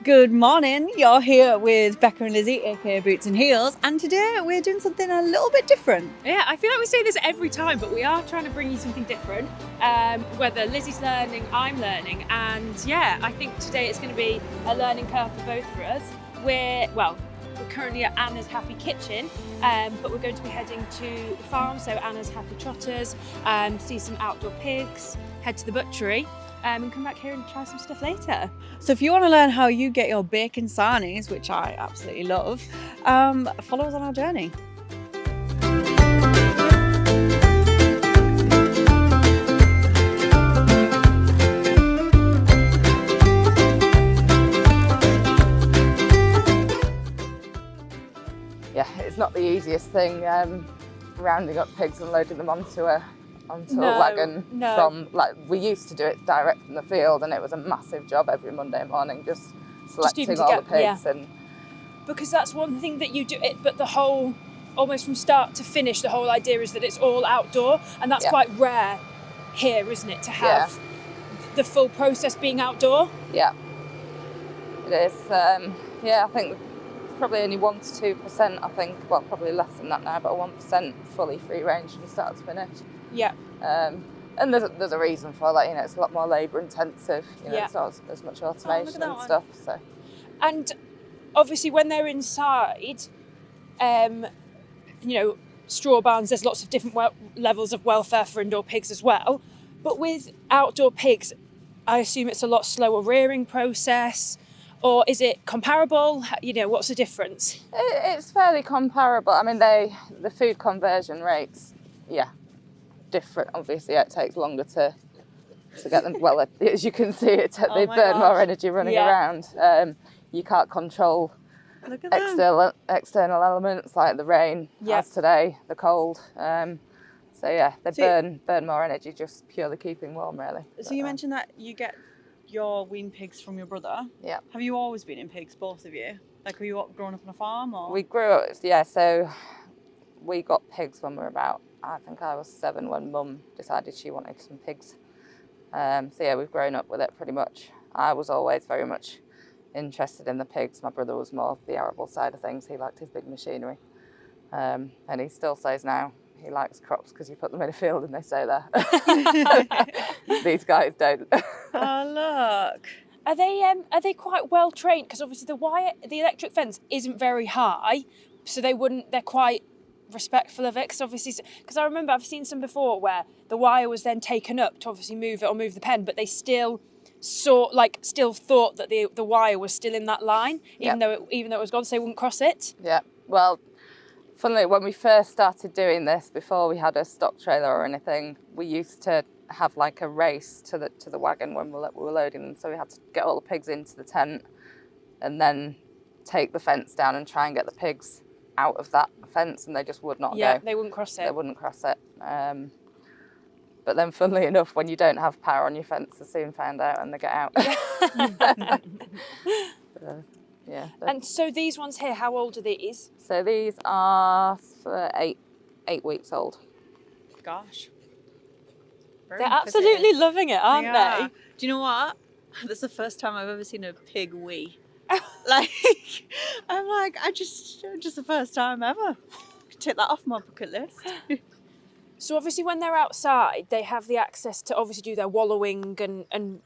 Good morning, you're here with Becca and Lizzie, aka Boots and Heels, and today we're doing something a little bit different. Yeah, I feel like we say this every time, but we are trying to bring you something different. Whether Lizzie's learning, I'm learning, and yeah, I think today it's going to be a learning curve for both of us. We're currently at Anna's Happy Kitchen, but we're going to be heading to the farm, so Anna's Happy Trotters, see some outdoor pigs, head to the butchery, and come back here and try some stuff later. So if you want to learn how you get your bacon sarnies, which I absolutely love, follow us on our journey. Yeah, it's not the easiest thing rounding up pigs and loading them onto a wagon from, like, we used to do it direct from the field, and it was a massive job every Monday morning just selecting all the pigs. And because that's one thing that you do it, but the whole, almost from start to finish, the whole idea is that it's all outdoor, and that's quite rare here, isn't it, to have the full process being outdoor? Yeah, it is. I think probably only 1 to 2%, I think, well, probably less than that now, but 1% fully free range from start to finish. Yeah. And there's a reason for that, it's a lot more labour intensive, it's not as much automation and stuff. So. And obviously when they're inside, straw barns, there's lots of different levels of welfare for indoor pigs as well. But with outdoor pigs, I assume it's a lot slower rearing process. Or is it comparable? What's the difference? It's fairly comparable. I mean, the food conversion rates, different. Obviously, it takes longer to get them. Well, as you can see, they burn more energy running around. You can't control external elements like the rain, as today, the cold. They burn more energy just purely keeping warm, really. So you mentioned that you get your wean pigs from your brother. Yeah. Have you always been in pigs, both of you? Like, were you growing up on a farm, or? We grew up, so we got pigs when we were about, I think I was 7 when Mum decided she wanted some pigs. We've grown up with it pretty much. I was always very much interested in the pigs. My brother was more the arable side of things. He liked his big machinery. And he still says now he likes crops because you put them in a field and they stay there. These guys don't. Oh, look. Are they quite well trained? Because obviously the electric fence isn't very high, so they're quite respectful of it. Because I remember I've seen some before where the wire was then taken up to obviously move it or move the pen, but they still thought that the wire was still in that line, even though it was gone, so they wouldn't cross it. Yeah. Well, funnily, when we first started doing this, before we had a stock trailer or anything, we used to have like a race to the wagon when we were loading them. So we had to get all the pigs into the tent and then take the fence down and try and get the pigs out of that fence, and they just would not go. Yeah, they wouldn't cross it. They wouldn't cross it. But then, funnily enough, when you don't have power on your fence, they soon find out and they get out. And so these ones here, how old are these? So these are 8 weeks old. Gosh. They're absolutely loving it, aren't they? Do you know what? That's the first time I've ever seen a pig wee. Just the first time ever. Take that off my bucket list. So obviously when they're outside, they have the access to obviously do their wallowing and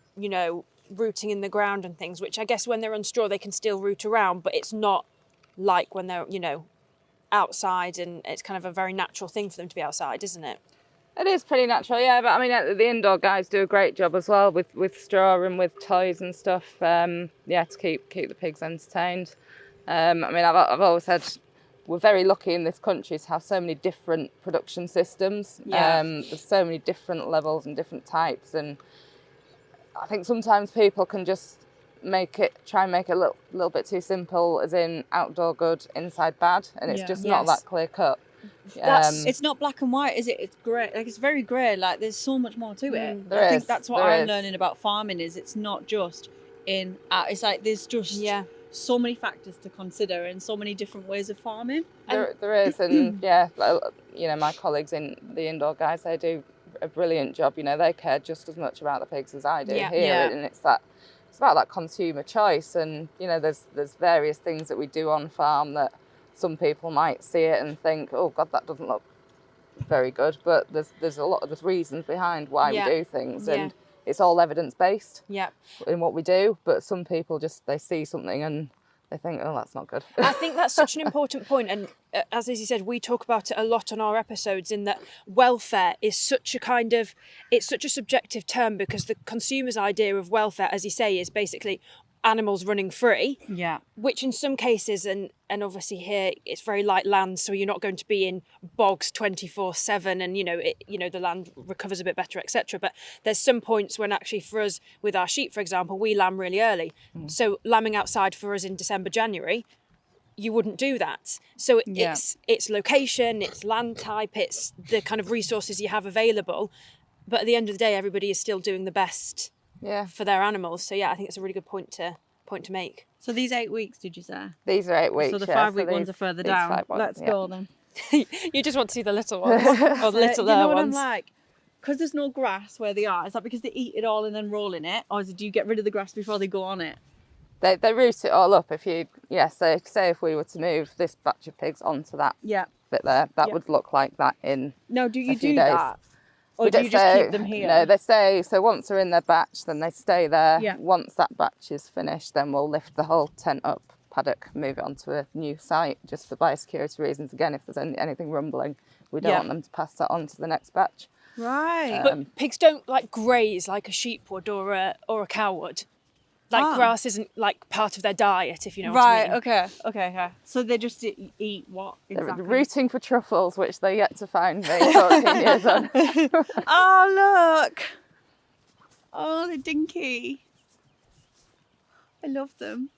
rooting in the ground and things, which I guess when they're on straw, they can still root around, but it's not like when they're, outside, and it's kind of a very natural thing for them to be outside, isn't it? It is pretty natural, yeah, but I mean, the indoor guys do a great job as well with straw and with toys and stuff, to keep the pigs entertained. I've always said we're very lucky in this country to have so many different production systems. There's so many different levels and different types, and I think sometimes people can just try and make it a little bit too simple, as in outdoor good, inside bad, and it's just not that clear cut. It's not black and white, is it? It's grey. Like, it's very grey. Like, there's so much more to it. I think that's what I'm learning about farming, is it's not just in out. It's like there's just so many factors to consider and so many different ways of farming. There is, and my colleagues in the indoor guys, they do a brilliant job. They care just as much about the pigs as I do here, and it's that it's about that consumer choice. And there's various things that we do on farm that some people might see it and think, oh God, that doesn't look very good, but there's reasons behind why we do things, and it's all evidence based in what we do. But some people they see something and they think, oh, that's not good. I think that's such an important point, and as Lizzie said, we talk about it a lot on our episodes, in that welfare is such a subjective term, because the consumer's idea of welfare, as you say, is basically animals running free, which in some cases, and obviously here it's very light land, so you're not going to be in bogs 24/7, and the land recovers a bit better, etc. But there's some points when actually for us, with our sheep for example, we lamb really early, so lambing outside for us in December, January, you wouldn't do that. So it's location, it's land type, it's the kind of resources you have available, but at the end of the day everybody is still doing the best for their animals. So I think it's a really good point to make. So these 8 weeks, did you say? These are 8 weeks. So the 5-week ones are further down. Let's go then. You just want to see the little ones, or the littler you know what ones. I'm like? Because there's no grass where they are. Is that because they eat it all and then roll in it, or do you get rid of the grass before they go on it? They root it all up. So say if we were to move this batch of pigs onto that bit there, that would look like that in do you a few do days. that? Or do you just keep them here? No, they stay. So once they're in their batch, then they stay there. Yeah. Once that batch is finished, then we'll lift the whole tent up, paddock, move it onto a new site, just for biosecurity reasons. Again, if there's anything rumbling, we don't want them to pass that on to the next batch. Right. But pigs don't graze like a sheep would or a cow would. Grass isn't part of their diet, if you know what I mean. Right, okay. So they just eat what exactly? They're rooting for truffles, which they're yet to find me 14 years on. Oh, look. Oh, they're dinky. I love them.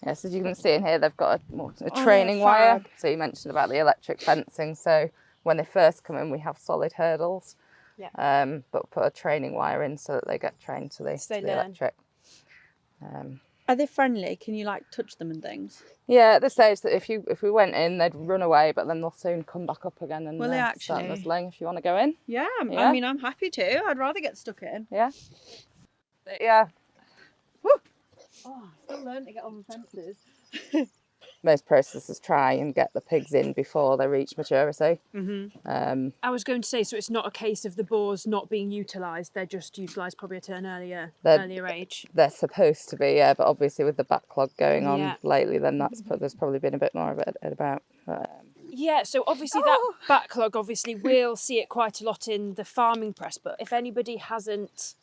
Yes, as you can see in here, they've got a training wire. So you mentioned about the electric fencing. So when they first come in, we have solid hurdles. Yeah. But put a training wire in so that they get trained to the electric. Are they friendly? Can you touch them and things? Yeah, at this stage, that if we went in, they'd run away, but then they'll soon come back up again and start nuzzling if you want to go in. Yeah, I mean, I'm happy to. I'd rather get stuck in. Yeah. But yeah. Woo! Oh, I still learn to get over fences. Most processors try and get the pigs in before they reach maturity. Mm-hmm. I was going to say, so it's not a case of the boars not being utilised, they're just utilised probably at an earlier age. They're supposed to be, but obviously with the backlog going on lately, then there's probably been a bit more of it about. So obviously that backlog, we'll see it quite a lot in the farming press, but if anybody hasn't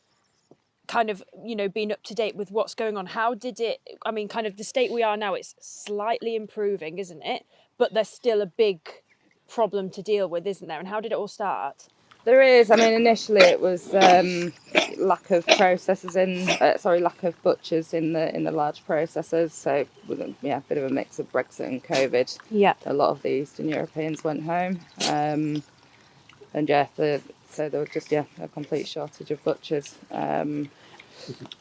kind of been up to date with what's going on, how did it, kind of the state we are now, it's slightly improving, isn't it, but there's still a big problem to deal with, isn't there? And how did it all start? There is. Initially it was lack of butchers in the large processors. So with a bit of a mix of Brexit and COVID. Yeah. A lot of the Eastern Europeans went home, so there was just a complete shortage of butchers.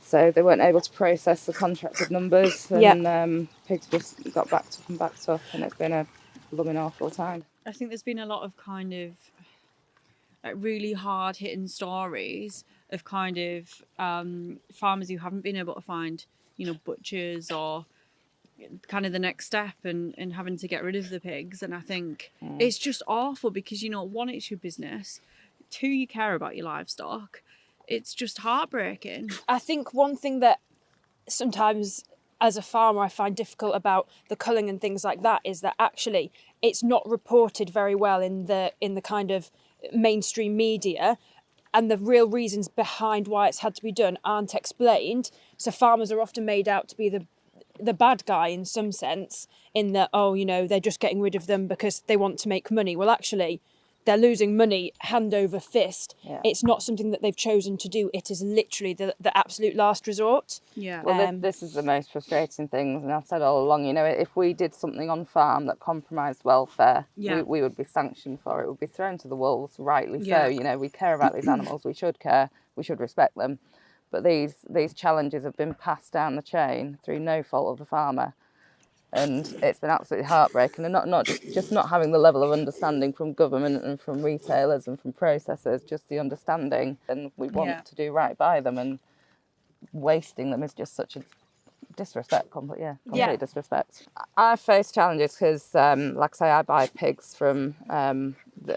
So they weren't able to process the contracted numbers, and pigs just got backed up, and it's been a blooming awful time. I think there's been a lot of kind of really hard hitting stories of kind of farmers who haven't been able to find butchers or kind of the next step and having to get rid of the pigs. And I think it's just awful because one, it's your business, two, you care about your livestock. It's just heartbreaking. I think one thing that sometimes as a farmer I find difficult about the culling and things like that is that actually it's not reported very well in the kind of mainstream media, and the real reasons behind why it's had to be done aren't explained. So farmers are often made out to be the bad guy in some sense, in that they're just getting rid of them because they want to make money. Well, actually they're losing money hand over fist. Yeah. It's not something that they've chosen to do. It is literally the absolute last resort. Yeah. Well, this is the most frustrating thing, and I've said all along, if we did something on farm that compromised welfare, we would be sanctioned for it. It would be thrown to the wolves, rightly so. We care about these animals. We should care. We should respect them. But these challenges have been passed down the chain through no fault of the farmer. And it's been absolutely heartbreaking, and not just not having the level of understanding from government and from retailers and from processors, just the understanding, and we want to do right by them, and wasting them is just such a disrespect, complete disrespect. I've faced challenges because, like I say, I buy pigs from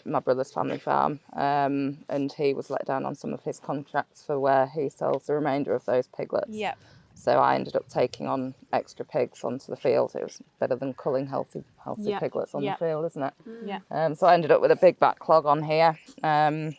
my brother's family farm, and he was let down on some of his contracts for where he sells the remainder of those piglets. Yep. So I ended up taking on extra pigs onto the field. It was better than culling healthy piglets on the field, isn't it? Yeah. So I ended up with a big backlog on here, but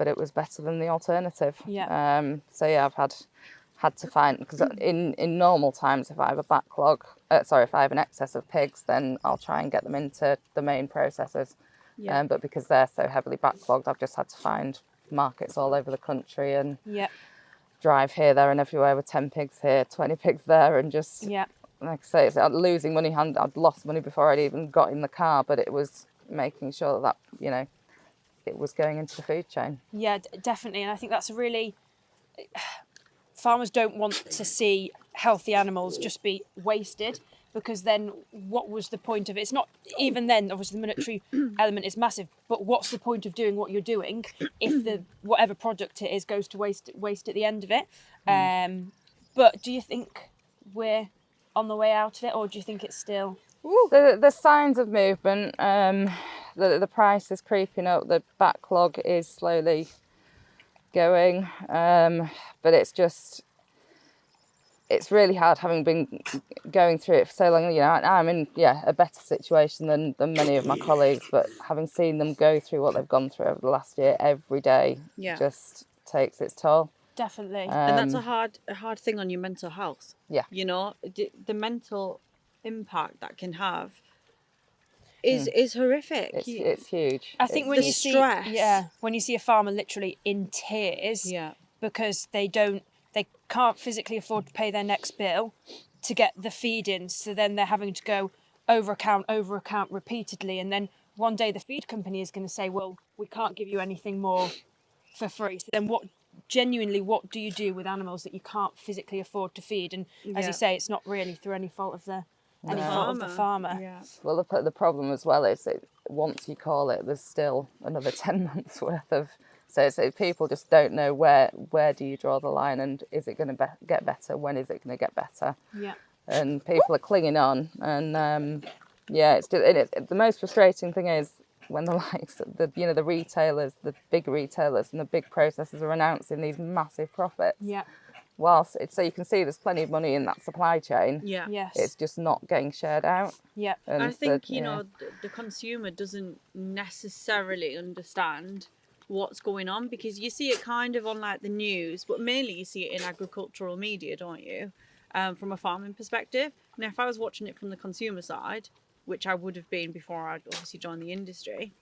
it was better than the alternative. Yeah. So yeah, I've had to find, because in normal times, if I have a backlog, if I have an excess of pigs, then I'll try and get them into the main processors. Yeah. But because they're so heavily backlogged, I've just had to find markets all over the country and drive here, there and everywhere with 10 pigs here, 20 pigs there, and just, like I say, it's losing money. I'd lost money before I'd even got in the car, but it was making sure that, you know, it was going into the food chain. Yeah, definitely. And I think that's a really... Farmers don't want to see healthy animals just be wasted, because then what was the point of it? It's not, even then, obviously the monetary element is massive, but what's the point of doing what you're doing if the whatever product it is goes to waste at the end of it? But do you think we're on the way out of it, or do you think it's still... The signs of movement, the price is creeping up, the backlog is slowly going, but it's really hard, having been going through it for so long. You know, I'm in a better situation than many of my colleagues, but having seen them go through what they've gone through over the last year, every day just takes its toll. Definitely. And that's a hard thing on your mental health. Yeah. You know, the mental impact that can have is horrific. It's huge. I think when you see stress. when you see a farmer literally in tears because they can't physically afford to pay their next bill to get the feed in, so then they're having to go over account repeatedly, and then one day the feed company is going to say, well, we can't give you anything more for free. So then what do you do with animals that you can't physically afford to feed? And as you say, it's not really through any fault of the farmer. Yeah. Well, the problem as well is that once you call it, there's still another 10 months worth of... So people just don't know where do you draw the line, and is it going to get better? When is it going to get better? Yeah. And people are clinging on, and it's the most frustrating thing is when the likes of the retailers, the big retailers and the big processors are announcing these massive profits. Yeah. Whilst so you can see there's plenty of money in that supply chain. Yeah. Yes. It's just not getting shared out. Yeah. And I think the consumer doesn't necessarily understand what's going on, because you see it kind of on like the news, but mainly you see it in agricultural media, don't you? From a farming perspective. Now, if I was watching it from the consumer side, which I would have been before I'd obviously joined the industry,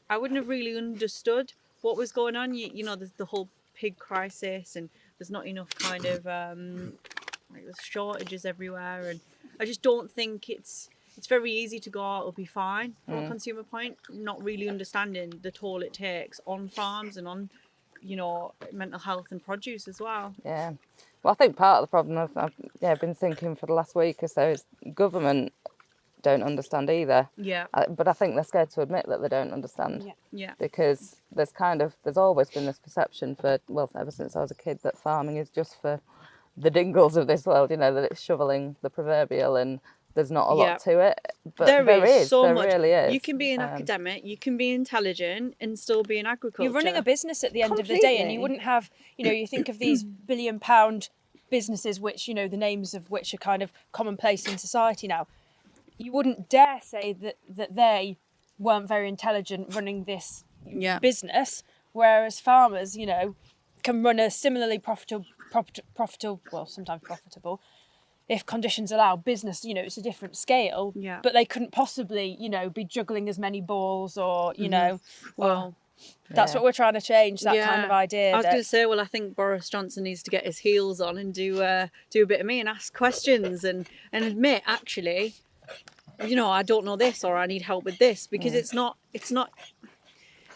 I wouldn't have really understood what was going on. You know, there's the whole pig crisis, and there's not enough kind of there's shortages everywhere, and I just don't think it's very easy to go, it'll be fine from a consumer point, not really understanding the toll it takes on farms and on, you know, mental health and produce as well. Yeah. Well, I think part of the problem I've been thinking for the last week or so is government don't understand either. Yeah. But I think they're scared to admit that they don't understand. Yeah. Yeah. Because there's always been this perception ever since I was a kid, that farming is just for the dingles of this world, you know, that it's shoveling the proverbial, and there's not a lot to it. But there is so much. Really is. You can be an academic, you can be intelligent and still be in agriculture. You're running a business at the end of the day, and you wouldn't have, you know, you think of these billion-pound businesses, which, you know, the names of which are kind of commonplace in society now. You wouldn't dare say that they weren't very intelligent running this business, whereas farmers, you know, can run a similarly profitable, well, sometimes profitable, if conditions allow, business. You know, it's a different scale, but they couldn't possibly, you know, be juggling as many balls, or, you know, well, that's what we're trying to change, that kind of idea. I was going to say, well, I think Boris Johnson needs to get his heels on and do a bit of me and ask questions and admit, actually, you know, I don't know this, or I need help with this, because it's not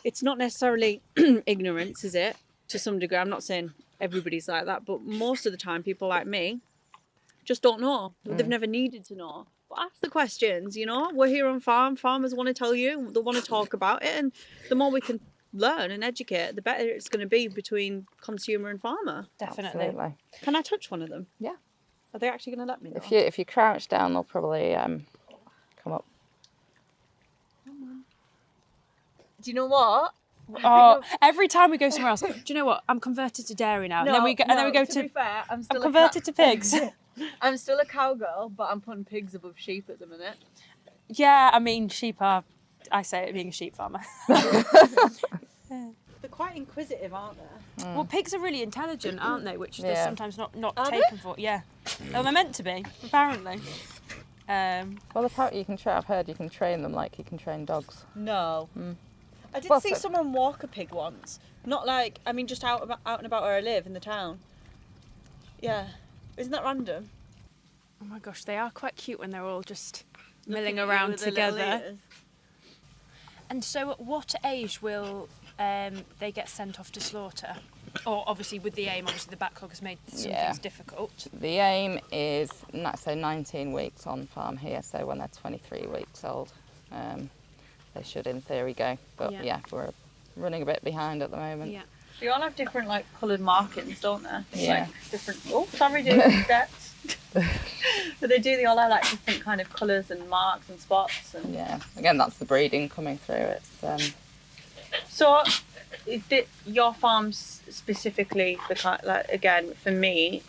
necessarily ignorance, is it? To some degree. I'm not saying everybody's like that, but most of the time people like me just don't know. They've never needed to know. But ask the questions, you know. We're here on farm. Farmers want to tell you. They want to talk about it. And the more we can learn and educate, the better it's going to be between consumer and farmer. Definitely. Absolutely. Can I touch one of them? Yeah. Are they actually going to let me know? If you crouch down, they'll probably come up. Do you know what? Oh, every time we go somewhere else, do you know what? I'm converted to dairy now. And then we go to be fair, I'm converted to pigs. I'm still a cowgirl, but I'm putting pigs above sheep at the minute. Yeah, I mean, sheep are. I say it being a sheep farmer. They're quite inquisitive, aren't they? Well, pigs are really intelligent, aren't they? Which they're Yeah. sometimes not Are taken for. Yeah, well, they're meant to be, apparently. Well, apparently I've heard you can train them like you can train dogs. No. I did Well, see so- someone walk a pig once. Not like, I mean, just out and about where I live in the town. Yeah. Isn't that random? Oh my gosh, they are quite cute when they're all just Looking milling at you around with their little together. ears. And so, at what age will they get sent off to slaughter? Or obviously, with the aim, obviously the backlog has made some things difficult. The aim is 19 weeks on farm here, so when they're 23 weeks old, they should in theory go. But yeah, we're running a bit behind at the moment. Yeah. They all have different, like, coloured markings, don't they? Yeah. Like, different... Oh, sorry, dude. That's... But they all have, like, different kind of colours and marks and spots. And... Yeah, again, that's the breeding coming through. It's So, your farm's specifically the kind, like, again, for me,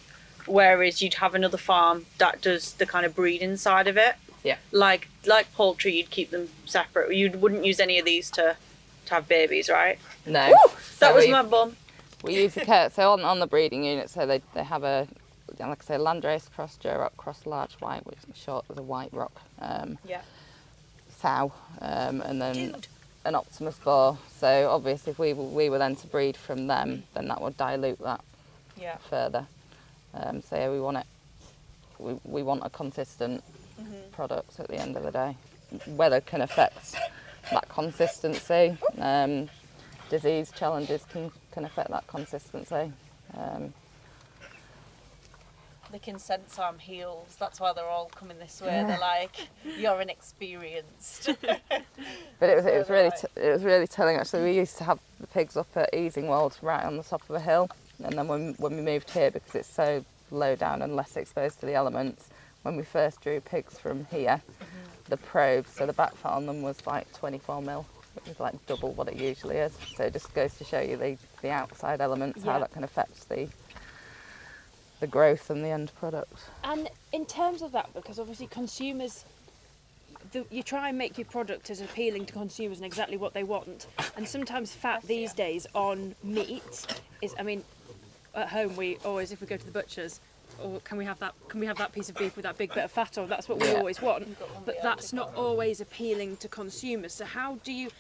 whereas you'd have another farm that does the kind of breeding side of it. Yeah. Like poultry, you'd keep them separate. You wouldn't use any of these to have babies, right? no. That So was my bum. We use so on the breeding unit, so they have a, like I say, landrace cross, Duroc cross, large white, which is short with a white rock. Yeah. Sow, and then an Optimus boar. So obviously, if we were then to breed from them, then that would dilute that further. So yeah, we want a consistent product at the end of the day. Weather can affect that consistency. Disease challenges can affect that consistency. They can sense our heels. That's why they're all coming this way. They're like, you're inexperienced. But it was really telling actually. We used to have the pigs up at Easingwold, right on the top of a hill, and then when we moved here, because it's so low down and less exposed to the elements, when we first drew pigs from here, the probes, so the back fat on them was like 24 mil, which is like double what it usually is. So it just goes to show you the outside elements, how that can affect the growth and the end product. And in terms of that, because obviously consumers, you try and make your product as appealing to consumers and exactly what they want. And sometimes fat these days on meat is, I mean, at home we always, if we go to the butcher's, or can we have that piece of beef with that big bit of fat on? That's what we always want. But that's not always appealing to consumers. So how do you,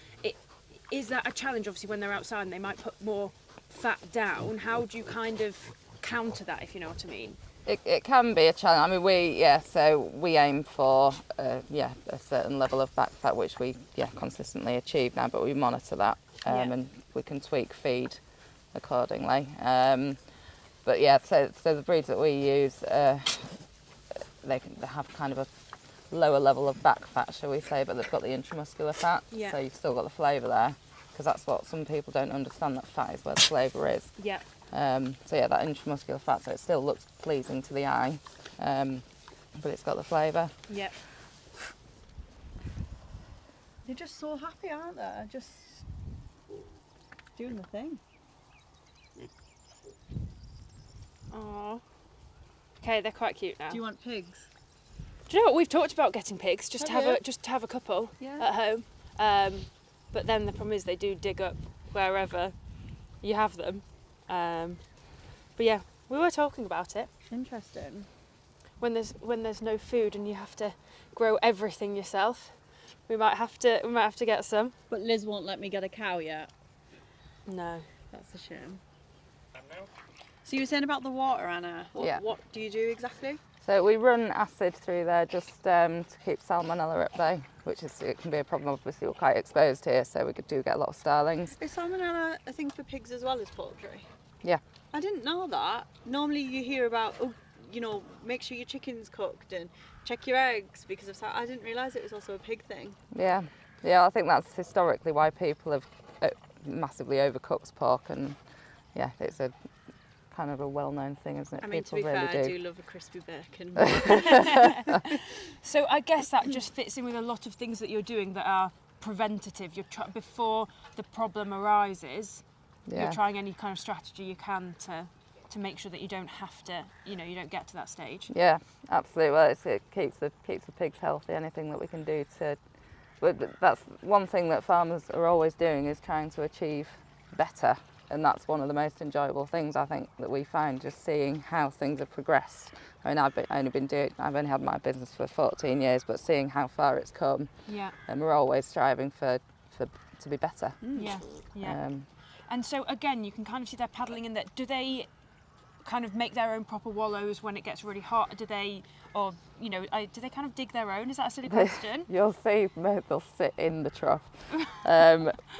is that a challenge? Obviously when they're outside and they might put more fat down, how do you kind of counter that, if you know what I mean? It can be a challenge. I mean, so we aim for a certain level of back fat, which we consistently achieve now, but we monitor that and we can tweak feed accordingly. But yeah, so the breeds that we use, they have kind of a lower level of back fat, shall we say, but they've got the intramuscular fat, so you've still got the flavour there, because that's what some people don't understand, that fat is where the flavour is. Yeah. So yeah, that intramuscular fat, so it still looks pleasing to the eye, but it's got the flavour. Yeah. They're just so happy, aren't they? Just doing the thing. Aww. Okay, they're quite cute now. Do you want pigs? Do you know what, we've talked about getting pigs, just Have to have a couple Yeah. at home. But then the problem is they do dig up wherever you have them. But yeah, we were talking about it. Interesting. When there's no food and you have to grow everything yourself, we might have to get some. But Liz won't let me get a cow yet. No. That's a shame. So you were saying about the water, Anna. What do you do exactly? So we run acid through there just to keep salmonella at bay, it can be a problem. Obviously, we're quite exposed here, so we do get a lot of starlings. Is salmonella a thing for pigs as well as poultry? Yeah. I didn't know that. Normally you hear about, you know, make sure your chicken's cooked and check your eggs, because of that. I didn't realise it was also a pig thing. Yeah, I think that's historically why people have massively overcooked pork, and yeah, it's a kind of a well-known thing, isn't it? I mean, people to be really fair, I do love a crispy bacon. So I guess that just fits in with a lot of things that you're doing that are preventative. You're before the problem arises, you're trying any kind of strategy you can to make sure that you don't have to, you know, you don't get to that stage. Yeah, absolutely. Well, it keeps the pigs healthy. Anything that we can do to, but that's one thing that farmers are always doing, is trying to achieve better, and that's one of the most enjoyable things I think that we find, just seeing how things have progressed. I mean, I've only had my business for 14 years, but seeing how far it's come, and we're always striving to be better. And so again, you can kind of see they're paddling in that. Do they kind of make their own proper wallows when it gets really hot? Do they kind of dig their own? Is that a silly question? You'll see they'll sit in the trough.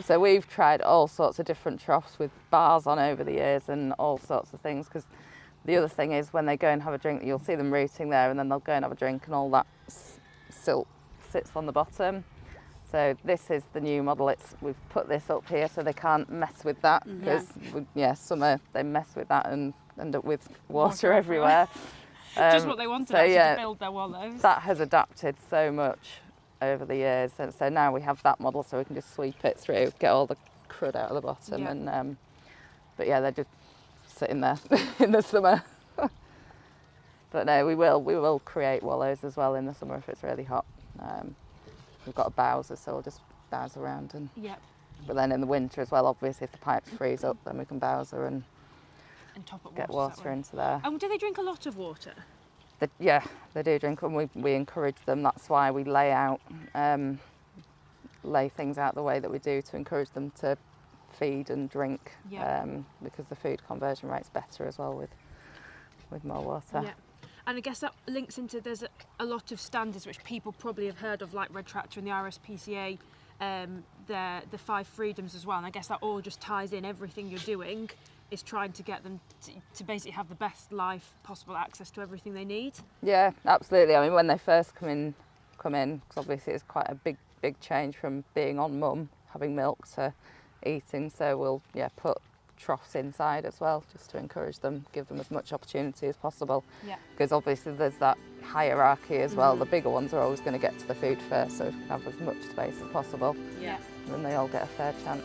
So we've tried all sorts of different troughs with bars on over the years and all sorts of things, because the other thing is when they go and have a drink, you'll see them rooting there, and then they'll go and have a drink and all that silt sits on the bottom. So this is the new model. We've put this up here so they can't mess with that, because summer they mess with that and end up with water everywhere. Just what they wanted, to build their wallows. That has adapted so much over the years, and so now we have that model, so we can just sweep it through, get all the crud out of the bottom, and but yeah, they're just sitting there in the summer. But no, we will create wallows as well in the summer if it's really hot. We've got a bowser, so we'll just bowser around, and but then in the winter as well, obviously if the pipes freeze up, then we can bowser and top up get water into there. And do they drink a lot of water? They do drink, and we encourage them. That's why we lay things out the way that we do, to encourage them to feed and drink, because the food conversion rate's better as well with more water. Yeah. And I guess that links into, there's a lot of standards which people probably have heard of, like Red Tractor and the RSPCA, the 5 freedoms as well. And I guess that all just ties in. Everything you're doing is trying to get them to basically have the best life possible, access to everything they need. Yeah, absolutely. I mean, when they first come in, because obviously it's quite a big change from being on mum, having milk, to eating. So we'll put troughs inside as well, just to encourage them, give them as much opportunity as possible. Because obviously there's that hierarchy as well. The bigger ones are always going to get to the food first, so have as much space as possible. And then they all get a fair chance.